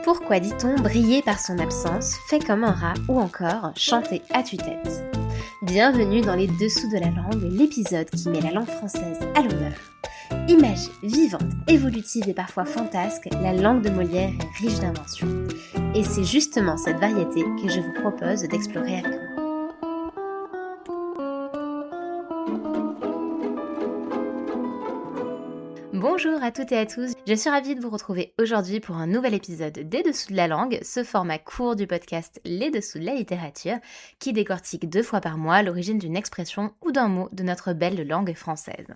Pourquoi dit-on briller par son absence, fait comme un rat ou encore chanter à tue-tête? Bienvenue dans Les Dessous de la langue, l'épisode qui met la langue française à l'honneur. Imagée, vivante, évolutive et parfois fantasque, la langue de Molière est riche d'inventions. Et c'est justement cette variété que je vous propose d'explorer avec moi. Bonjour à toutes et à tous, je suis ravie de vous retrouver aujourd'hui pour un nouvel épisode des Dessous de la langue, ce format court du podcast Les Dessous de la littérature, qui décortique 2 fois par mois l'origine d'une expression ou d'un mot de notre belle langue française.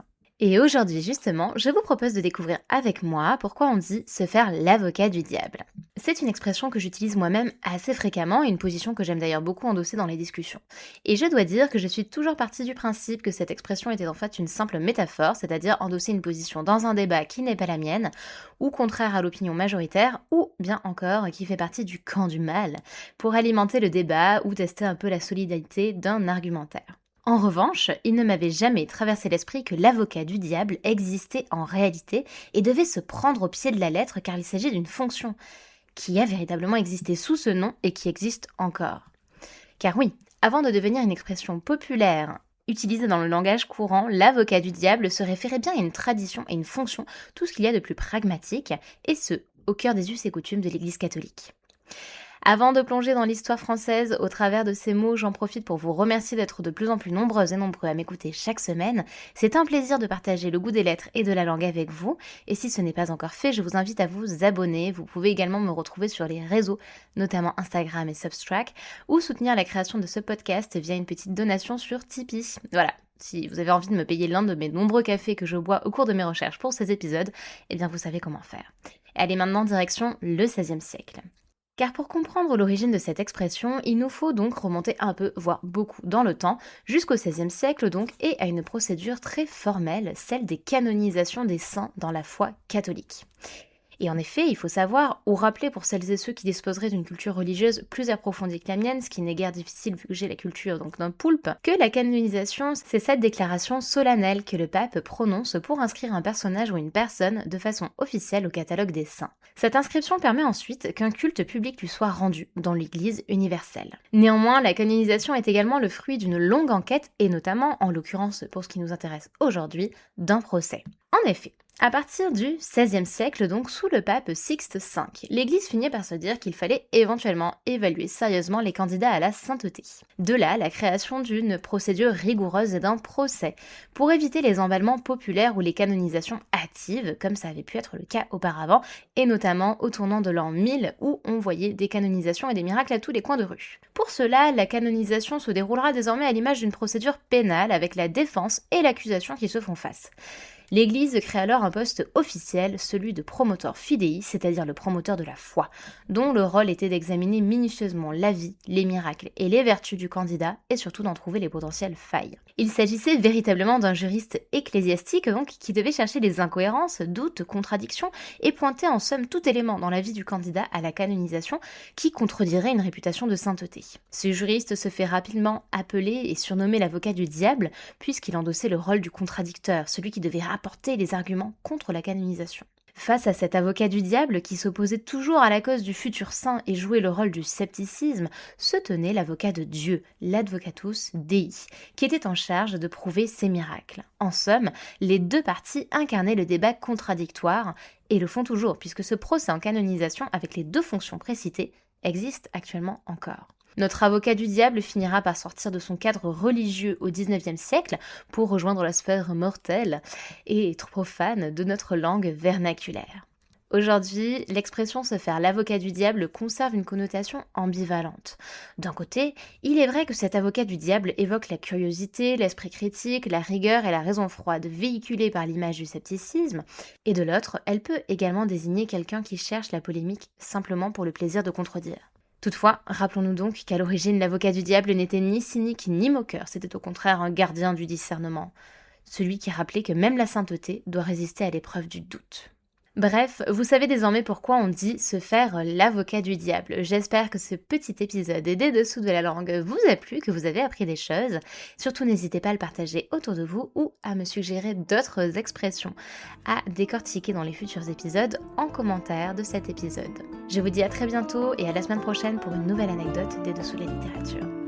Et aujourd'hui justement, je vous propose de découvrir avec moi pourquoi on dit se faire l'avocat du diable. C'est une expression que j'utilise moi-même assez fréquemment et une position que j'aime d'ailleurs beaucoup endosser dans les discussions. Et je dois dire que je suis toujours partie du principe que cette expression était en fait une simple métaphore, c'est-à-dire endosser une position dans un débat qui n'est pas la mienne, ou contraire à l'opinion majoritaire, ou bien encore qui fait partie du camp du mal, pour alimenter le débat ou tester un peu la solidité d'un argumentaire. En revanche, il ne m'avait jamais traversé l'esprit que l'avocat du diable existait en réalité et devait se prendre au pied de la lettre car il s'agit d'une fonction qui a véritablement existé sous ce nom et qui existe encore. Car oui, avant de devenir une expression populaire utilisée dans le langage courant, l'avocat du diable se référait bien à une tradition et une fonction, tout ce qu'il y a de plus pragmatique, et ce, au cœur des us et coutumes de l'Église catholique. Avant de plonger dans l'histoire française au travers de ces mots, j'en profite pour vous remercier d'être de plus en plus nombreuses et nombreux à m'écouter chaque semaine. C'est un plaisir de partager le goût des lettres et de la langue avec vous. Et si ce n'est pas encore fait, je vous invite à vous abonner. Vous pouvez également me retrouver sur les réseaux, notamment Instagram et Substract, ou soutenir la création de ce podcast via une petite donation sur Tipeee. Voilà. Si vous avez envie de me payer l'un de mes nombreux cafés que je bois au cours de mes recherches pour ces épisodes, eh bien vous savez comment faire. Allez maintenant direction le XVIe siècle. Car pour comprendre l'origine de cette expression, il nous faut donc remonter un peu, voire beaucoup dans le temps, jusqu'au XVIe siècle donc, et à une procédure très formelle, celle des canonisations des saints dans la foi catholique. Et en effet, il faut savoir, ou rappeler pour celles et ceux qui disposeraient d'une culture religieuse plus approfondie que la mienne, ce qui n'est guère difficile vu que j'ai la culture donc d'un poulpe, que la canonisation, c'est cette déclaration solennelle que le pape prononce pour inscrire un personnage ou une personne de façon officielle au catalogue des saints. Cette inscription permet ensuite qu'un culte public lui soit rendu dans l'Église universelle. Néanmoins, la canonisation est également le fruit d'une longue enquête et notamment, en l'occurrence pour ce qui nous intéresse aujourd'hui, d'un procès. En effet, à partir du XVIe siècle, donc sous le pape Sixte V, l'Église finit par se dire qu'il fallait éventuellement évaluer sérieusement les candidats à la sainteté. De là, la création d'une procédure rigoureuse et d'un procès, pour éviter les emballements populaires ou les canonisations hâtives, comme ça avait pu être le cas auparavant, et notamment au tournant de l'an 1000, où on voyait des canonisations et des miracles à tous les coins de rue. Pour cela, la canonisation se déroulera désormais à l'image d'une procédure pénale, avec la défense et l'accusation qui se font face. L'Église crée alors un poste officiel, celui de promotor fidei, c'est-à-dire le promoteur de la foi, dont le rôle était d'examiner minutieusement la vie, les miracles et les vertus du candidat, et surtout d'en trouver les potentielles failles. Il s'agissait véritablement d'un juriste ecclésiastique donc, qui devait chercher les incohérences, doutes, contradictions, et pointer en somme tout élément dans la vie du candidat à la canonisation qui contredirait une réputation de sainteté. Ce juriste se fait rapidement appeler et surnommer l'avocat du diable, puisqu'il endossait le rôle du contradicteur, celui qui devait apporter les arguments contre la canonisation. Face à cet avocat du diable qui s'opposait toujours à la cause du futur saint et jouait le rôle du scepticisme, se tenait l'avocat de Dieu, l'advocatus Dei, qui était en charge de prouver ses miracles. En somme, les deux parties incarnaient le débat contradictoire et le font toujours puisque ce procès en canonisation avec les deux fonctions précitées existe actuellement encore. Notre avocat du diable finira par sortir de son cadre religieux au XIXe siècle pour rejoindre la sphère mortelle et profane de notre langue vernaculaire. Aujourd'hui, l'expression se faire l'avocat du diable conserve une connotation ambivalente. D'un côté, il est vrai que cet avocat du diable évoque la curiosité, l'esprit critique, la rigueur et la raison froide véhiculée par l'image du scepticisme, et de l'autre, elle peut également désigner quelqu'un qui cherche la polémique simplement pour le plaisir de contredire. Toutefois, rappelons-nous donc qu'à l'origine, l'avocat du diable n'était ni cynique ni moqueur, c'était au contraire un gardien du discernement, celui qui rappelait que même la sainteté doit résister à l'épreuve du doute. Bref, vous savez désormais pourquoi on dit se faire l'avocat du diable. J'espère que ce petit épisode des dessous de la langue vous a plu, que vous avez appris des choses. Surtout, n'hésitez pas à le partager autour de vous ou à me suggérer d'autres expressions à décortiquer dans les futurs épisodes en commentaire de cet épisode. Je vous dis à très bientôt et à la semaine prochaine pour une nouvelle anecdote des dessous de la littérature.